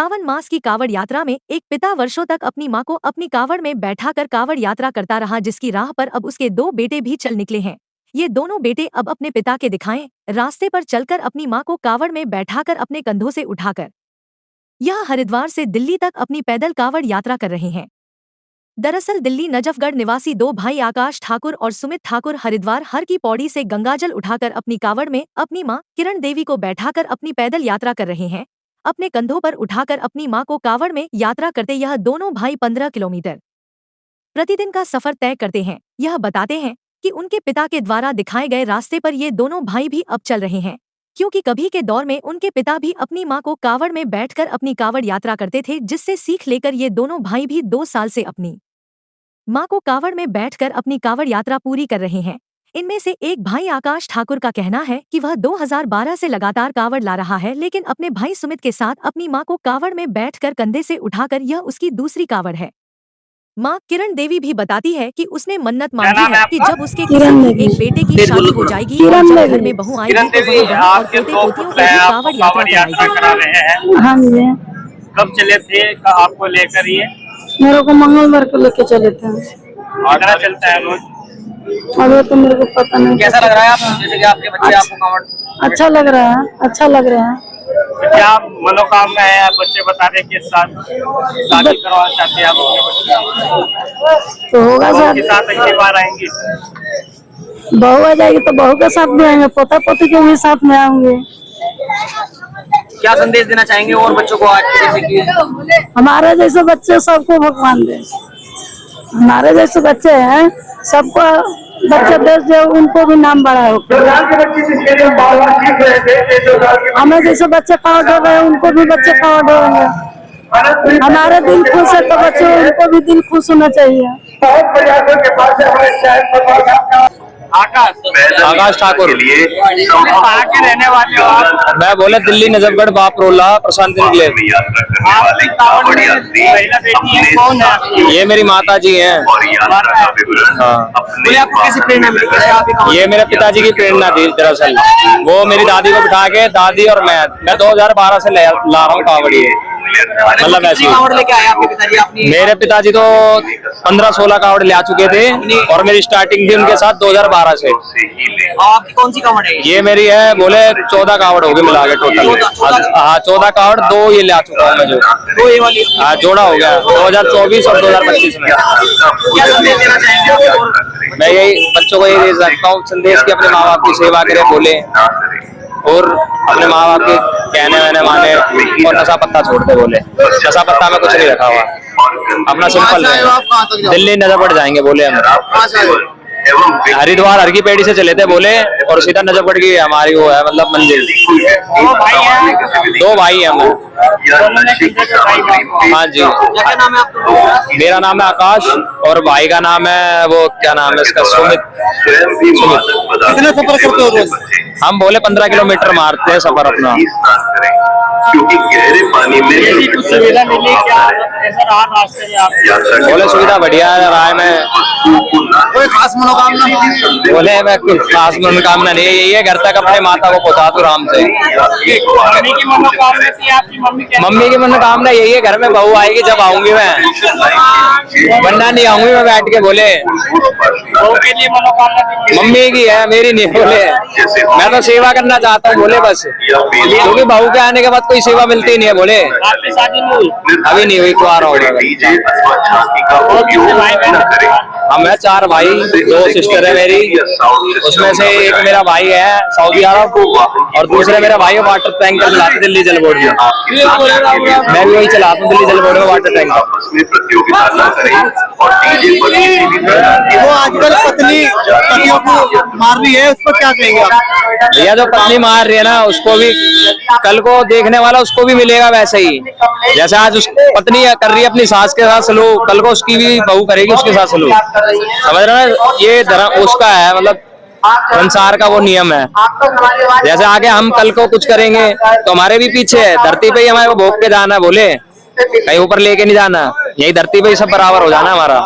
सावन मास की कावड़ यात्रा में एक पिता वर्षों तक अपनी मां को अपनी कावड़ में बैठाकर कावड़ यात्रा करता रहा, जिसकी राह पर अब उसके 2 बेटे भी चल निकले हैं। ये दोनों बेटे अब अपने पिता के दिखाएं रास्ते पर चलकर अपनी मां को कावड़ में बैठाकर अपने कंधों से उठाकर यह हरिद्वार से दिल्ली तक अपनी पैदल कावड़ यात्रा कर रहे हैं। दरअसल दिल्ली नजफगढ़ निवासी 2 भाई आकाश ठाकुर और सुमित ठाकुर हरिद्वार हर की पौड़ी से गंगाजल उठाकर अपनी कावड़ में अपनी मां किरण देवी को बैठाकर अपनी पैदल यात्रा कर रहे हैं। अपने कंधों पर उठाकर अपनी मां को कावड़ में यात्रा करते यह दोनों भाई 15 किलोमीटर प्रतिदिन का सफर तय करते हैं। यह बताते हैं कि उनके पिता के द्वारा दिखाए गए रास्ते पर ये दोनों भाई भी अब चल रहे हैं, क्योंकि कभी के दौर में उनके पिता भी अपनी मां को कावड़ में बैठकर अपनी कावड़ यात्रा करते थे, जिससे सीख लेकर ये दोनों भाई भी 2 साल से अपनी मां को कावड़ में बैठकर अपनी कावड़ यात्रा पूरी कर रहे हैं। इनमें से एक भाई आकाश ठाकुर का कहना है कि वह 2012 से लगातार कावड़ ला रहा है, लेकिन अपने भाई सुमित के साथ अपनी मां को कावड़ में बैठकर कंधे से उठाकर यह उसकी दूसरी कावड़ है। मां किरण देवी भी बताती है कि उसने मन्नत मांगी है कि जब उसके किसी एक बेटे की शादी हो जाएगी और जब घर में बहू आएगी तो वह बहू और पोते पोतियों को भी कावड़ यात्रा कराएगी। कब चले थे आपको लेकर? ये मेरे को मंगलवार को लेके चले थे। कितना चलता है रोज? अभी तो मेरे को पता नहीं। कैसा लग रहा है आप, जैसे कि आपके बच्चे आपको कावड़? अच्छा लग रहा है, अच्छा लग रहा है। क्या मनोकामना है? आप बच्चे बता दें किस साथ शादी करवाना चाहते हैं आप अपने बच्चे? तो होगा सर, के साथ अगली बार आएंगे? बहू आ जाएगी तो बहू के साथ में आएंगे, पोता पोती के भी साथ में आएंगे। क्या संदेश देना चाहेंगे और बच्चों को आज, जैसे कि हमारे जैसे बच्चे सबको भगवान दे, हमारे जैसे बच्चे हैं सबको बच्चे देश जो उनको भी नाम बड़ा हो। हमें जैसे बच्चे कावड़ हो गए उनको भी बच्चे कावड़ होंगे। हमारे दिल खुश है तो बच्चे उनको भी दिल खुश होना चाहिए। आकाश ठाकुर कहाँ के रहने वाले हो आप? मैं बोले दिल्ली नजफगढ़ बापरोला प्रशांत निकले। कौन है? ये मेरी माता जी हैं। हाँ, आपको कैसी प्रेरणा मिली? ये मेरे पिताजी की प्रेरणा थी। दरअसल वो मेरी दादी को बिठा के, दादी और मैं 2012 से ला रहा हूँ कावड़ी। मतलब ऐसी कावड़ लेके आए आपके पिताजी? अपनी मेरे पिताजी तो 15-16 कावड़ ले आ चुके थे और मेरी स्टार्टिंग थी उनके साथ 2012 से। आपकी कौन सी कावड़ है? ये मेरी है बोले 14 कावड़ होगी मिला के टोटल। हाँ 14 कावड़, 2 ये ले आ चुका हूँ मैं, जो तो ये वाली जोड़ा हो गया 2024 और 2025 में। क्या संदेश देना चाहेंगे? मैं यही बच्चों को यही दे सकता हूँ संदेश कि अपने माँ बाप की सेवा करें, बोले और अपने माँ बाप के कहने वहने माने और नशा पत्ता छोड़ते। बोले नशा पत्ता में कुछ नहीं रखा हुआ, अपना सिंपल रहे। दिल्ली नजफगढ़ जाएंगे बोले हम। हरिद्वार हर की पेड़ी से चले थे बोले और सीधा नजफगढ़ की हमारी वो है मतलब मंजिल। 2 भाई हैं हम। हाँ जी। क्या नाम है आपका? मेरा नाम है आकाश और भाई का नाम है वो क्या नाम है इसका, सुमित। कितना सफर करते हो रोज? हम बोले 15 किलोमीटर मारते हैं सफर अपना। क्योंकि गहरे पानी में कुछ सुविधा मिली क्या? ऐसा रहा रास्ते में आप? बोले सुविधा बढ़िया है राय में। कोई खास मनोकामना? बोले मैं कुछ खास मनोकामना नहीं है, यही है घर तक अपने माता को पहुंचा दूं आराम से। मम्मी की मनोकामना थी आपकी? मम्मी की मनोकामना यही है घर में बहू आएगी जब आऊंगी मैं, वरना नहीं आऊंगी मैं बैठ के। बोले बहू के लिए मनोकामना थी? मम्मी की है, मेरी नहीं। बोले मैं तो सेवा करना चाहता हूँ बोले बस, क्योंकि बहू के आने के बाद कोई सेवा मिलती नहीं है। बोले आपकी शादी नहीं हुई? अभी नहीं हुई, कुआरा हो गया। हम है 4 भाई, 2 सिस्टर है मेरी। उसमें से एक मेरा भाई है सऊदी अरब और दूसरे मेरा भाई है वाटर टैंकर चलाते दिल्ली जल बोर्ड में। मैं भी वही चलाता हूँ दिल्ली जल बोर्ड में वाटर टैंकर। वो आजकल पत्नियों को मार रही है, उसको क्या कहेंगे आप? भैया जो पत्नी मार रही है ना उसको भी कल को देखने वाला उसको भी मिलेगा वैसे ही। जैसे आज उस पत्नी कर रही है अपनी सास के साथ सलूक, कल को उसकी भी बहू करेगी उसके साथ सलूक। समझ रहे हैं? ये धर्म उसका है, मतलब संसार का वो नियम है। जैसे आगे हम कल को कुछ करेंगे तो हमारे भी पीछे है, धरती पे ही हमारे को भोग के जाना है। बोले कहीं ऊपर लेके नहीं जाना, यही धरती पे ही सब बराबर हो जाना हमारा।